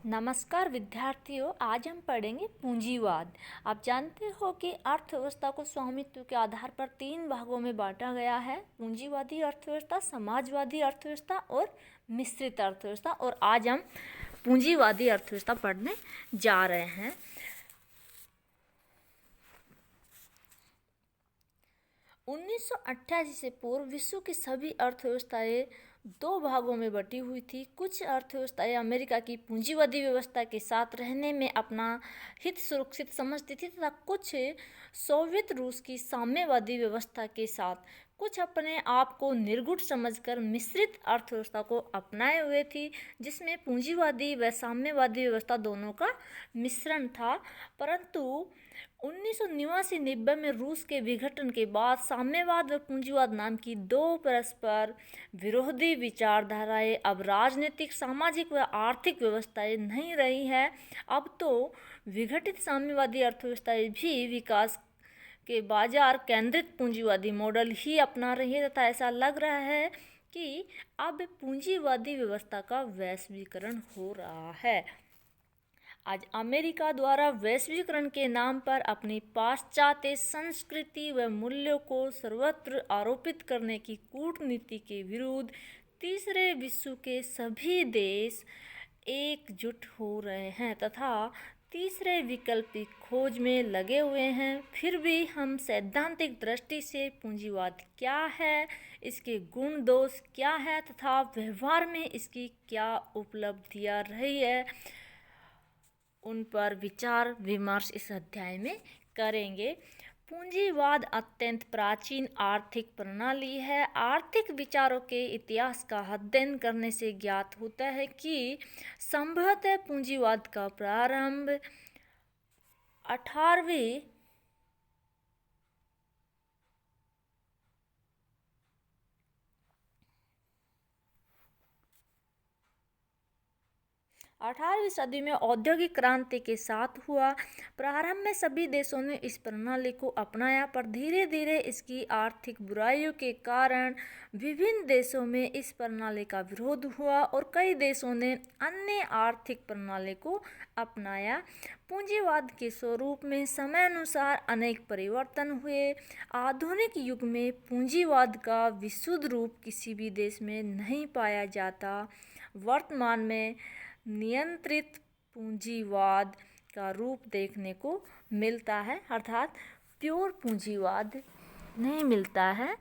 नमस्कार विद्यार्थियों, आज हम पढ़ेंगे पूंजीवाद। आप जानते हो कि अर्थव्यवस्था को स्वामित्व के आधार पर 3 भागों में बांटा गया है: पूंजीवादी अर्थव्यवस्था, समाजवादी अर्थव्यवस्था और मिश्रित अर्थव्यवस्था। और आज हम पूंजीवादी अर्थव्यवस्था पढ़ने जा रहे हैं। 1988 से पूर्व विश्व की सभी अर्थव्यवस्थाएं 2 भागों में बटी हुई थी। कुछ अर्थव्यवस्थाएं अमेरिका की पूंजीवादी व्यवस्था के साथ रहने में अपना हित सुरक्षित समझती थी तथा कुछ सोवियत रूस की साम्यवादी व्यवस्था के साथ कुछ अपने आप को निर्गुण समझकर मिश्रित अर्थव्यवस्था को अपनाए हुए थी, जिसमें पूंजीवादी व साम्यवादी व्यवस्था दोनों का मिश्रण था। परंतु 1989-90 में रूस के विघटन के बाद साम्यवाद व पूंजीवाद नाम की 2 परस्पर विरोधी विचारधाराएं अब राजनीतिक, सामाजिक व आर्थिक व्यवस्थाएं नहीं रही हैं। अब तो विघटित साम्यवादी अर्थव्यवस्थाएं भी विकास के बाजार केंद्रित पूंजीवादी मॉडल ही अपना रही है तथा ऐसा लग रहा है कि अब पूंजीवादी व्यवस्था का वैश्वीकरण हो रहा है। आज अमेरिका द्वारा वैश्वीकरण के नाम पर अपनी पाश्चात्य संस्कृति व मूल्यों को सर्वत्र आरोपित करने की कूटनीति के विरुद्ध तीसरे विश्व के सभी देश एकजुट हो रहे हैं तथा तीसरे विकल्प की खोज में लगे हुए हैं। फिर भी हम सैद्धांतिक दृष्टि से पूंजीवाद क्या है, इसके गुण दोष क्या है तथा व्यवहार में इसकी क्या उपलब्धियां रही है, उन पर विचार विमर्श इस अध्याय में करेंगे। पूंजीवाद अत्यंत प्राचीन आर्थिक प्रणाली है। आर्थिक विचारों के इतिहास का अध्ययन करने से ज्ञात होता है कि संभवतः पूंजीवाद का प्रारंभ 18वीं सदी में औद्योगिक क्रांति के साथ हुआ। प्रारंभ में सभी देशों ने इस प्रणाली को अपनाया, पर धीरे धीरे इसकी आर्थिक बुराइयों के कारण विभिन्न देशों में इस प्रणाली का विरोध हुआ और कई देशों ने अन्य आर्थिक प्रणाली को अपनाया। पूंजीवाद के स्वरूप में समय अनुसार अनेक परिवर्तन हुए। आधुनिक युग में पूंजीवाद का विशुद्ध रूप किसी भी देश में नहीं पाया जाता। वर्तमान में नियंत्रित पूंजीवाद का रूप देखने को मिलता है, अर्थात प्योर पूंजीवाद नहीं मिलता है।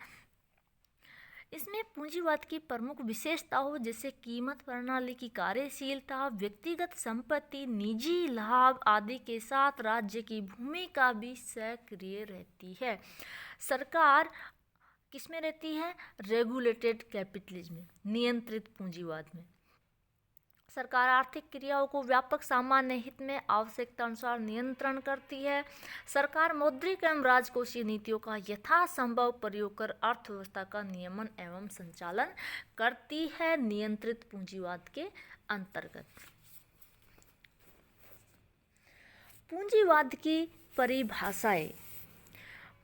इसमें पूंजीवाद की प्रमुख विशेषताओं जैसे कीमत प्रणाली की कार्यशीलता, व्यक्तिगत संपत्ति, निजी लाभ आदि के साथ राज्य की भूमिका भी सक्रिय रहती है। सरकार किसमें रहती है? रेगुलेटेड कैपिटलिज्म में, नियंत्रित पूंजीवाद में। सरकार आर्थिक क्रियाओं को व्यापक सामान्य हित में आवश्यकता अनुसार नियंत्रण करती है। सरकार मौद्रिक एवं राजकोषीय नीतियों का यथासंभव प्रयोग कर अर्थव्यवस्था का नियमन एवं संचालन करती है नियंत्रित पूंजीवाद के अंतर्गत। पूंजीवाद की परिभाषाएं।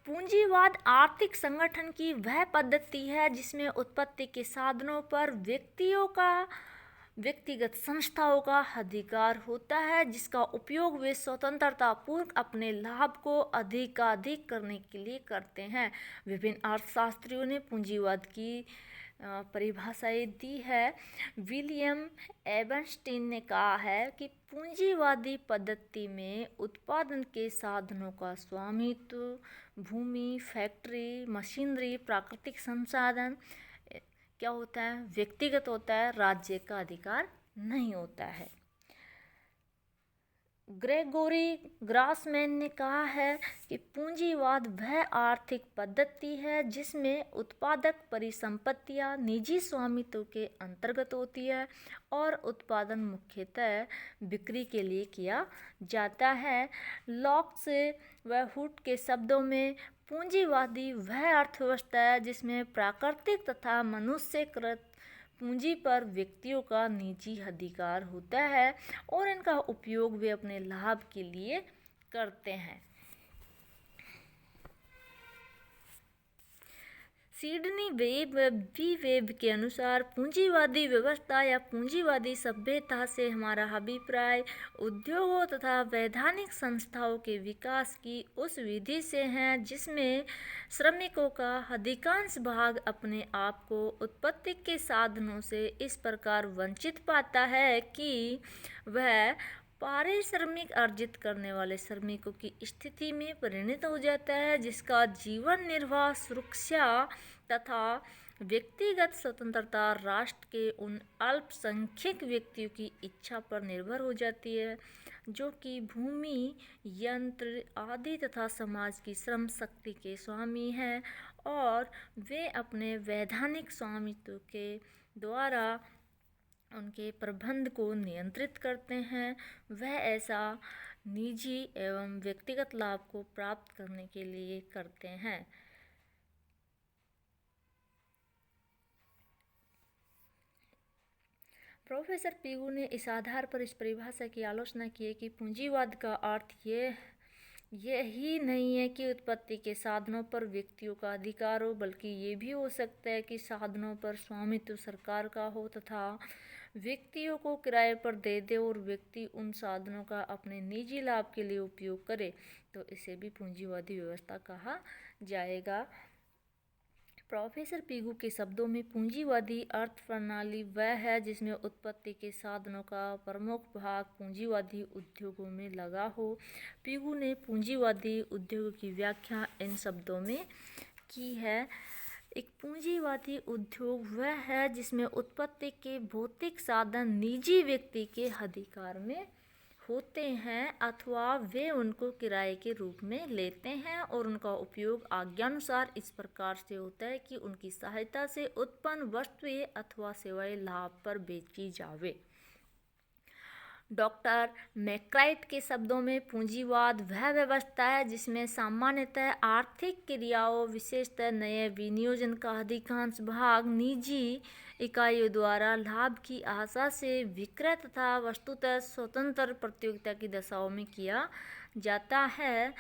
पूंजीवाद आर्थिक संगठन की वह पद्धति है जिसमें उत्पत्ति के साधनों पर व्यक्तिगत संस्थाओं का अधिकार होता है, जिसका उपयोग वे स्वतंत्रता पूर्वक अपने लाभ को अधिकाधिक करने के लिए करते हैं। विभिन्न अर्थशास्त्रियों ने पूंजीवाद की परिभाषाएं दी है। विलियम एबर्नस्टीन ने कहा है कि पूंजीवादी पद्धति में उत्पादन के साधनों का स्वामित्व भूमि, फैक्ट्री, मशीनरी, प्राकृतिक संसाधन क्या होता है? व्यक्तिगत होता है, राज्य का अधिकार नहीं होता है। ग्रेगोरी ग्रासमैन ने कहा है कि पूंजीवाद वह आर्थिक पद्धति है जिसमें उत्पादक परिसंपत्तियां निजी स्वामित्व के अंतर्गत होती है और उत्पादन मुख्यतः बिक्री के लिए किया जाता है। लॉक्स व हुड के शब्दों में पूंजीवादी वह अर्थव्यवस्था है जिसमें प्राकृतिक तथा मनुष्यकृत पूंजी पर व्यक्तियों का निजी अधिकार होता है और इनका उपयोग वे अपने लाभ के लिए करते हैं। सिडनी वेब के अनुसार पूंजीवादी व्यवस्था या पूंजीवादी सभ्यता से हमारा अभिप्राय उद्योगों तथा वैधानिक संस्थाओं के विकास की उस विधि से है जिसमें श्रमिकों का अधिकांश भाग अपने आप को उत्पत्ति के साधनों से इस प्रकार वंचित पाता है कि वह पारिश्रमिक अर्जित करने वाले श्रमिकों की स्थिति में परिणत हो जाता है, जिसका जीवन निर्वाह सुरक्षा तथा व्यक्तिगत स्वतंत्रता राष्ट्र के उन अल्पसंख्यक व्यक्तियों की इच्छा पर निर्भर हो जाती है जो कि भूमि, यंत्र आदि तथा समाज की श्रम शक्ति के स्वामी हैं और वे अपने वैधानिक स्वामित्व के द्वारा उनके प्रबंध को नियंत्रित करते हैं। वह ऐसा निजी एवं व्यक्तिगत लाभ को प्राप्त करने के लिए करते हैं। प्रोफेसर पिगू ने इस आधार पर इस परिभाषा की आलोचना की है कि पूंजीवाद का अर्थ यही नहीं है कि उत्पत्ति के साधनों पर व्यक्तियों का अधिकार हो, बल्कि ये भी हो सकता है कि साधनों पर स्वामित्व सरकार का हो तथा व्यक्तियों को किराए पर दे दे और व्यक्ति उन साधनों का अपने निजी लाभ के लिए उपयोग करे, तो इसे भी पूंजीवादी व्यवस्था कहा जाएगा। प्रोफेसर पिगू के शब्दों में पूंजीवादी अर्थ प्रणाली वह है जिसमें उत्पत्ति के साधनों का प्रमुख भाग पूंजीवादी उद्योगों में लगा हो। पिगू ने पूंजीवादी उद्योगों की व्याख्या इन शब्दों में की है। एक पूंजीवादी उद्योग वह है जिसमें उत्पत्ति के भौतिक साधन निजी व्यक्ति के अधिकार में होते हैं अथवा वे उनको किराए के रूप में लेते हैं और उनका उपयोग आज्ञानुसार इस प्रकार से होता है कि उनकी सहायता से उत्पन्न वस्तुएं अथवा सेवाएं लाभ पर बेची जावे। डॉक्टर मैक्राइट के शब्दों में पूंजीवाद वह व्यवस्था है जिसमें सामान्यतः आर्थिक क्रियाओं विशेषतः नए विनियोजन का अधिकांश भाग निजी इकाइयों द्वारा लाभ की आशा से विक्रय तथा वस्तुतः स्वतंत्र प्रतियोगिता की दशाओं में किया जाता है।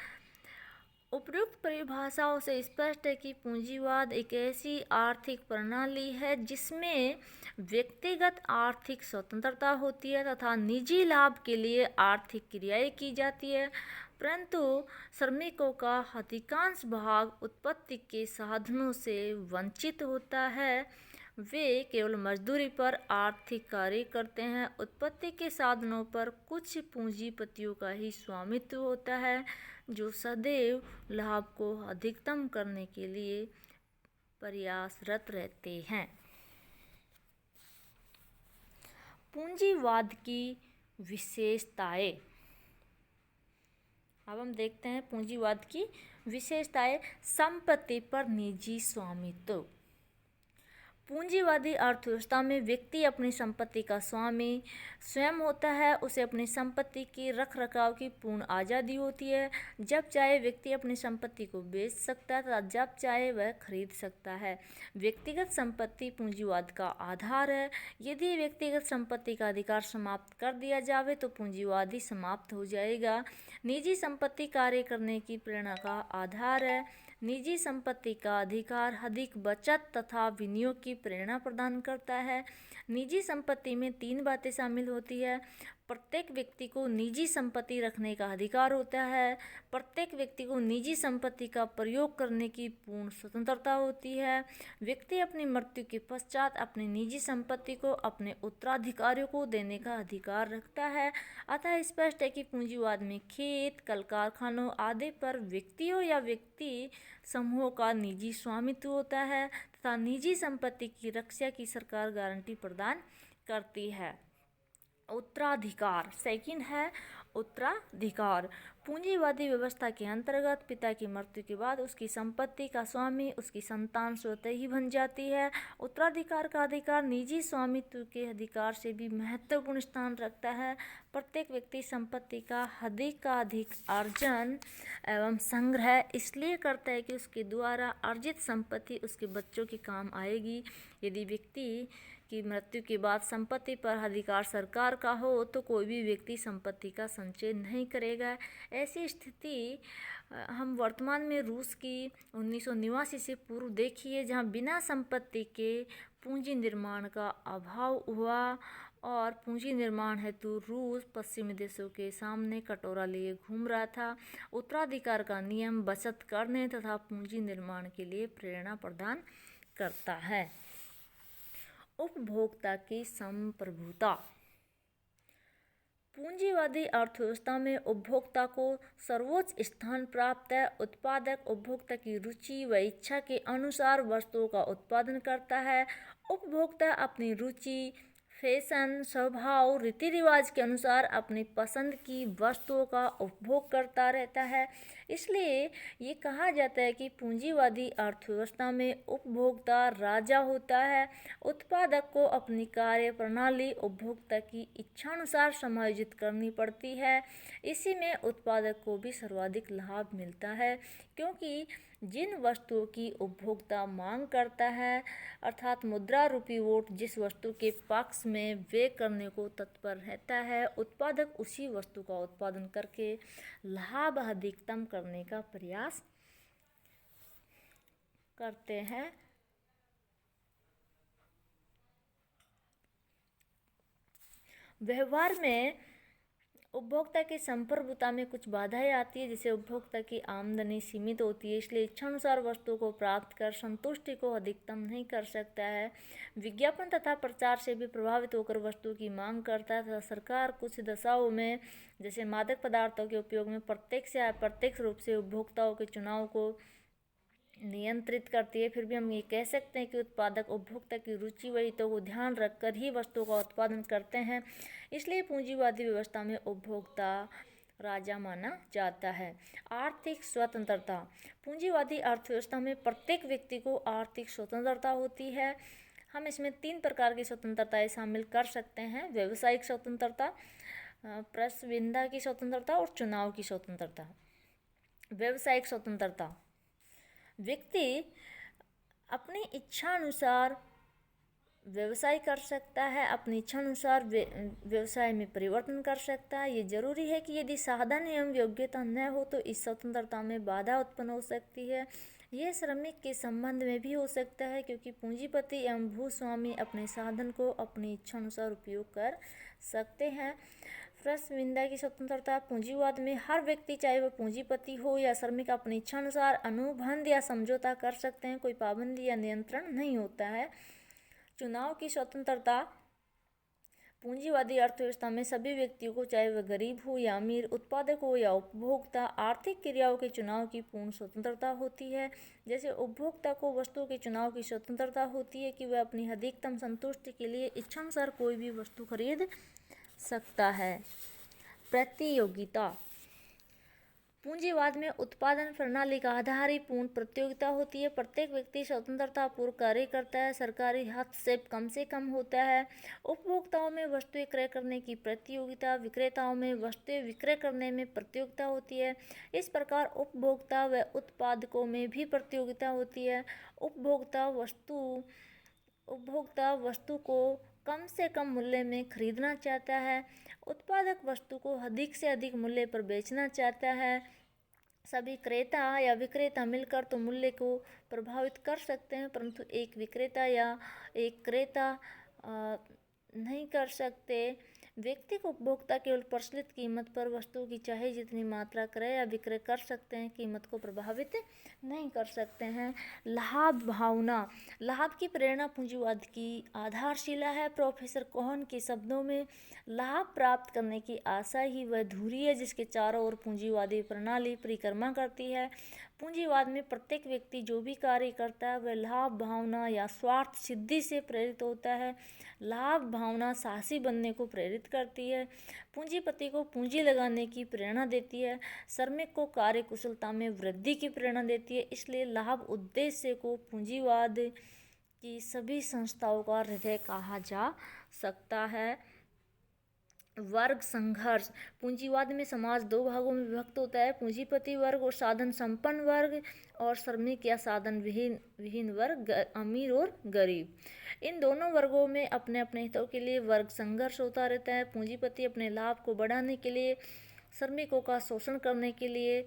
उपयुक्त परिभाषाओं से स्पष्ट है कि पूंजीवाद एक ऐसी आर्थिक प्रणाली है जिसमें व्यक्तिगत आर्थिक स्वतंत्रता होती है तथा निजी लाभ के लिए आर्थिक क्रियाएं की जाती है, परंतु श्रमिकों का अधिकांश भाग उत्पत्ति के साधनों से वंचित होता है। वे केवल मजदूरी पर आर्थिक कार्य करते हैं। उत्पत्ति के साधनों पर कुछ पूंजीपतियों का ही स्वामित्व होता है जो सदैव लाभ को अधिकतम करने के लिए प्रयासरत रहते हैं। पूंजीवाद की विशेषताएं। अब हम देखते हैं पूंजीवाद की विशेषताएं। संपत्ति पर निजी स्वामित्व। पूंजीवादी अर्थव्यवस्था में व्यक्ति अपनी संपत्ति का स्वामी स्वयं होता है। उसे अपनी संपत्ति की रख रखाव की पूर्ण आज़ादी होती है। जब चाहे व्यक्ति अपनी संपत्ति को बेच सकता है तथा जब चाहे वह खरीद सकता है। व्यक्तिगत संपत्ति पूंजीवाद का आधार है। यदि व्यक्तिगत संपत्ति का अधिकार समाप्त कर दिया जावे तो पूंजीवाद ही समाप्त हो जाएगा। निजी संपत्ति कार्य करने की प्रेरणा का आधार है। निजी संपत्ति का अधिकार अधिक बचत तथा विनियोग की प्रेरणा प्रदान करता है। निजी संपत्ति में 3 बातें शामिल होती है। प्रत्येक व्यक्ति को निजी संपत्ति रखने का अधिकार होता है। प्रत्येक व्यक्ति को निजी संपत्ति का प्रयोग करने की पूर्ण स्वतंत्रता होती है। व्यक्ति अपनी मृत्यु के पश्चात अपनी निजी संपत्ति को अपने उत्तराधिकारियों को देने का अधिकार रखता है। अतः स्पष्ट है कि पूंजीवाद में खेत, कल कारखानों आदि पर व्यक्तियों या व्यक्ति समूहों का निजी स्वामित्व होता है तथा निजी संपत्ति की रक्षा की सरकार गारंटी प्रदान करती है। उत्तराधिकार। सेकंड है उत्तराधिकार। पूंजीवादी व्यवस्था के अंतर्गत पिता की मृत्यु के बाद उसकी संपत्ति का स्वामी उसकी संतान स्वतः ही बन जाती है। उत्तराधिकार का अधिकार निजी स्वामित्व के अधिकार से भी महत्वपूर्ण स्थान रखता है। प्रत्येक व्यक्ति संपत्ति का अधिक अर्जन एवं संग्रह इसलिए करता है कि उसके द्वारा अर्जित संपत्ति उसके बच्चों के काम आएगी। यदि व्यक्ति कि मृत्यु के बाद संपत्ति पर अधिकार सरकार का हो तो कोई भी व्यक्ति संपत्ति का संचय नहीं करेगा। ऐसी स्थिति हम वर्तमान में रूस की 1989 से पूर्व देखिए, जहां बिना संपत्ति के पूंजी निर्माण का अभाव हुआ और पूंजी निर्माण हेतु रूस पश्चिमी देशों के सामने कटोरा लिए घूम रहा था। उत्तराधिकार का नियम बचत करने तथा पूंजी निर्माण के लिए प्रेरणा प्रदान करता है। उपभोक्ता की संप्रभुता। पूंजीवादी अर्थव्यवस्था में उपभोक्ता को सर्वोच्च स्थान प्राप्त है। उत्पादक उपभोक्ता की रुचि व इच्छा के अनुसार वस्तुओं का उत्पादन करता है। उपभोक्ता अपनी रुचि, फैशन, स्वभाव, रीति रिवाज के अनुसार अपनी पसंद की वस्तुओं का उपभोग करता रहता है। इसलिए ये कहा जाता है कि पूंजीवादी अर्थव्यवस्था में उपभोक्ता राजा होता है। उत्पादक को अपनी कार्य प्रणाली उपभोक्ता की इच्छानुसार समायोजित करनी पड़ती है। इसी में उत्पादक को भी सर्वाधिक लाभ मिलता है, क्योंकि जिन वस्तुओं की उपभोक्ता मांग करता है, अर्थात मुद्रा रूपी वोट जिस वस्तु के पक्ष में व्यय करने को तत्पर रहता है, उत्पादक उसी वस्तु का उत्पादन करके लाभ अधिकतम करने का प्रयास करते हैं। व्यवहार में उपभोक्ता की संप्रभुता में कुछ बाधाएं आती है, जैसे उपभोक्ता की आमदनी सीमित होती है, इसलिए इच्छानुसार वस्तु को प्राप्त कर संतुष्टि को अधिकतम नहीं कर सकता है। विज्ञापन तथा प्रचार से भी प्रभावित होकर वस्तु की मांग करता है तथा सरकार कुछ दशाओं में, जैसे मादक पदार्थों के उपयोग में प्रत्यक्ष या अप्रत्यक्ष रूप से उपभोक्ताओं के चुनाव को नियंत्रित करती है। फिर भी हम ये कह सकते हैं कि उत्पादक उपभोक्ता की रुचि व हितों को ध्यान रखकर ही वस्तुओं का उत्पादन करते हैं। इसलिए पूंजीवादी व्यवस्था में उपभोक्ता राजा माना जाता है। आर्थिक स्वतंत्रता। पूंजीवादी अर्थव्यवस्था में प्रत्येक व्यक्ति को आर्थिक स्वतंत्रता होती है। हम इसमें 3 प्रकार की स्वतंत्रताएं शामिल कर सकते हैं: व्यावसायिक स्वतंत्रता, प्रतिस्पर्धा की स्वतंत्रता और चुनाव की स्वतंत्रता। व्यावसायिक स्वतंत्रता: व्यक्ति अपनी इच्छानुसार व्यवसाय कर सकता है, अपनी इच्छानुसार व्यवसाय में परिवर्तन कर सकता है। ये जरूरी है कि यदि साधन एवं योग्यता न हो तो इस स्वतंत्रता में बाधा उत्पन्न हो सकती है। यह श्रमिक के संबंध में भी हो सकता है, क्योंकि पूंजीपति एवं भूस्वामी अपने साधन को अपनी इच्छानुसार उपयोग कर सकते हैं। प्रतिस्पर्धा की स्वतंत्रता: पूंजीवाद में हर व्यक्ति, चाहे वह पूंजीपति हो या श्रमिक, अपनी इच्छानुसार अनुबंध या समझौता कर सकते हैं, कोई पाबंदी या नियंत्रण नहीं होता है। चुनाव की स्वतंत्रता: पूंजीवादी अर्थव्यवस्था में सभी व्यक्तियों को, चाहे वह गरीब हो या अमीर, उत्पादक हो या उपभोक्ता, आर्थिक क्रियाओं के चुनाव की पूर्ण स्वतंत्रता होती है। जैसे उपभोक्ता को वस्तुओं के चुनाव की स्वतंत्रता होती है कि वह अपनी अधिकतम संतुष्टि के लिए इच्छानुसार कोई भी वस्तु खरीद सकता है। प्रतियोगिता: पूंजीवाद में उत्पादन प्रणाली का आधार ही पूर्ण प्रतियोगिता होती है। प्रत्येक व्यक्ति स्वतंत्रता पूर्व कार्य करता है, सरकारी हस्तक्षेप कम से कम होता है। उपभोक्ताओं में वस्तुएं क्रय करने की प्रतियोगिता, विक्रेताओं में वस्तुएं विक्रय करने में प्रतियोगिता होती है। इस प्रकार उपभोक्ता व उत्पादकों में भी प्रतियोगिता होती है। उपभोक्ता वस्तु को कम से कम मूल्य में खरीदना चाहता है, उत्पादक वस्तु को अधिक से अधिक मूल्य पर बेचना चाहता है। सभी क्रेता या विक्रेता मिलकर तो मूल्य को प्रभावित कर सकते हैं, परंतु एक विक्रेता या एक क्रेता नहीं कर सकते। व्यक्ति को उपभोक्ता केवल प्रचलित कीमत पर वस्तु की चाहे जितनी मात्रा क्रय या विक्रय कर सकते हैं, कीमत को प्रभावित नहीं कर सकते हैं। लाभ भावना: लाभ की प्रेरणा पूंजीवाद की आधारशिला है। प्रोफेसर कोहन के शब्दों में, लाभ प्राप्त करने की आशा ही वह धुरी है जिसके चारों ओर पूंजीवादी प्रणाली परिक्रमा करती है। पूंजीवाद में प्रत्येक व्यक्ति जो भी कार्य करता है वह लाभ भावना या स्वार्थ सिद्धि से प्रेरित होता है। लाभ भावना साहसी बनने को प्रेरित करती है, पूंजीपति को पूंजी लगाने की प्रेरणा देती है, श्रमिक को कार्य कुशलता में वृद्धि की प्रेरणा देती है। इसलिए लाभ उद्देश्य को पूंजीवाद की सभी संस्थाओं का हृदय कहा जा सकता है। वर्ग संघर्ष। पूंजीवाद में समाज दो भागों में विभक्त होता है, पूंजीपति वर्ग और साधन संपन्न वर्ग, और श्रमिक या साधन विहीन वर्ग, अमीर और गरीब। इन दोनों वर्गों में अपने अपने हितों के लिए वर्ग संघर्ष होता रहता है। पूंजीपति अपने लाभ को बढ़ाने के लिए श्रमिकों का शोषण करने के लिए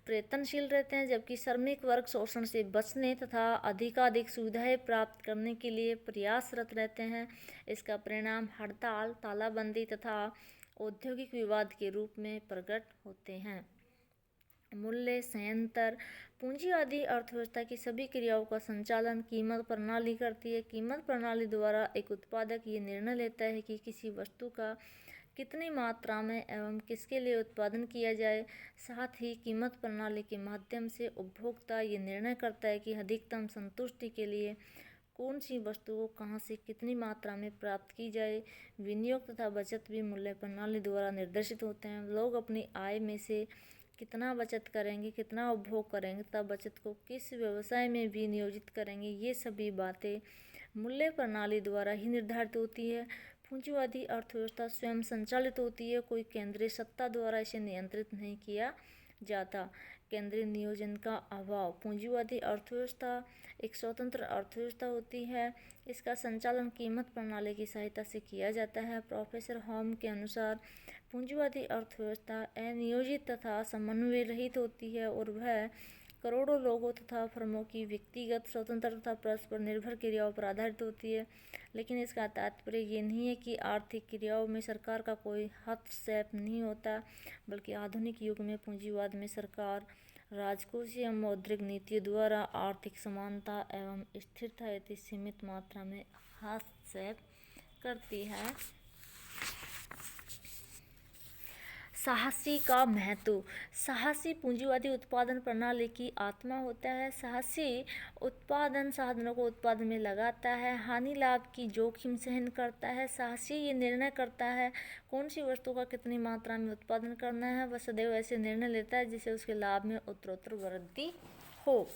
प्रयत्नशील रहते हैं, जबकि श्रमिक वर्ग शोषण से बचने तथा अधिकाधिक सुविधाएं प्राप्त करने के लिए प्रयासरत रहते हैं। इसका परिणाम हड़ताल, तालाबंदी तथा औद्योगिक विवाद के रूप में प्रकट होते हैं। मूल्य संयंत्र। पूंजीवादी अर्थव्यवस्था की सभी क्रियाओं का संचालन कीमत प्रणाली करती है। कीमत प्रणाली द्वारा एक उत्पादक ये निर्णय लेता है कि किसी वस्तु का कितनी मात्रा में एवं किसके लिए उत्पादन किया जाए। साथ ही कीमत प्रणाली के माध्यम से उपभोक्ता ये निर्णय करता है कि अधिकतम संतुष्टि के लिए कौन सी वस्तु को कहाँ से कितनी मात्रा में प्राप्त की जाए। विनियोग तथा बचत भी मूल्य प्रणाली द्वारा निर्देशित होते हैं। लोग अपनी आय में से कितना बचत करेंगे, कितना उपभोग करेंगे तथा बचत को किस व्यवसाय में भी नियोजित करेंगे, ये सभी बातें मूल्य प्रणाली द्वारा ही निर्धारित होती है। पूंजीवादी अर्थव्यवस्था स्वयं संचालित होती है, कोई केंद्रीय सत्ता द्वारा इसे नियंत्रित नहीं किया जाता। केंद्रीय नियोजन का अभाव। पूंजीवादी अर्थव्यवस्था एक स्वतंत्र अर्थव्यवस्था होती है। इसका संचालन कीमत प्रणाली की सहायता से किया जाता है। प्रोफेसर होम के अनुसार पूंजीवादी अर्थव्यवस्था अनियोजित तथा समन्वय रहित होती है और वह करोड़ों लोगों तथा फर्मों की व्यक्तिगत स्वतंत्र तथा परस्पर निर्भर क्रियाओं पर आधारित होती है। लेकिन इसका तात्पर्य ये नहीं है कि आर्थिक क्रियाओं में सरकार का कोई हस्तक्षेप नहीं होता, बल्कि आधुनिक युग में पूंजीवाद में सरकार राजकोषीय मौद्रिक नीतियों द्वारा आर्थिक समानता एवं स्थिरता हेतु सीमित मात्रा में हस्तक्षेप करती है। साहसी का महत्व। साहसी पूंजीवादी उत्पादन प्रणाली की आत्मा होता है। साहसी उत्पादन साधनों को उत्पादन में लगाता है, हानि लाभ की जोखिम सहन करता है। साहसी ये निर्णय करता है कौन सी वस्तु का कितनी मात्रा में उत्पादन करना है। वह सदैव ऐसे निर्णय लेता है जिससे उसके लाभ में उत्तरोत्तर वृद्धि हो।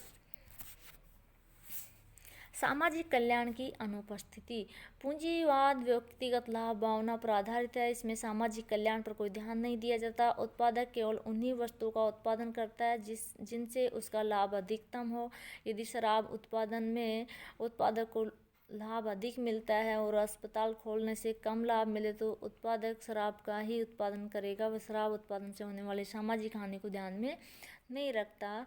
सामाजिक कल्याण की अनुपस्थिति। पूंजीवाद व्यक्तिगत लाभ भावना पर आधारित है। इसमें सामाजिक कल्याण पर कोई ध्यान नहीं दिया जाता। उत्पादक केवल उन्हीं वस्तुओं का उत्पादन करता है जिनसे उसका लाभ अधिकतम हो। यदि शराब उत्पादन में उत्पादक को लाभ अधिक मिलता है और अस्पताल खोलने से कम लाभ मिले तो उत्पादक शराब का ही उत्पादन करेगा। वह शराब उत्पादन से होने वाली सामाजिक हानि को ध्यान में नहीं रखता।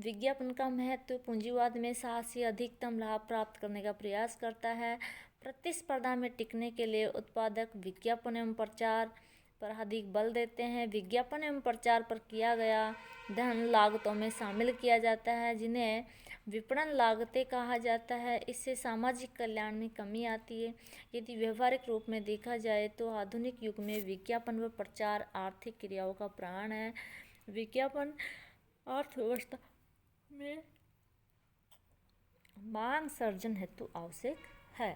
विज्ञापन का महत्व। पूंजीवाद में साहसी अधिकतम लाभ प्राप्त करने का प्रयास करता है। प्रतिस्पर्धा में टिकने के लिए उत्पादक विज्ञापन एवं प्रचार पर अधिक बल देते हैं। विज्ञापन एवं प्रचार पर किया गया धन लागतों में शामिल किया जाता है, जिन्हें विपणन लागतें कहा जाता है। इससे सामाजिक कल्याण में कमी आती है। यदि व्यवहारिक रूप में देखा जाए तो आधुनिक युग में विज्ञापन व प्रचार आर्थिक क्रियाओं का प्राण है। विज्ञापन अर्थव्यवस्था में मांग सर्जन हेतु आवश्यक है।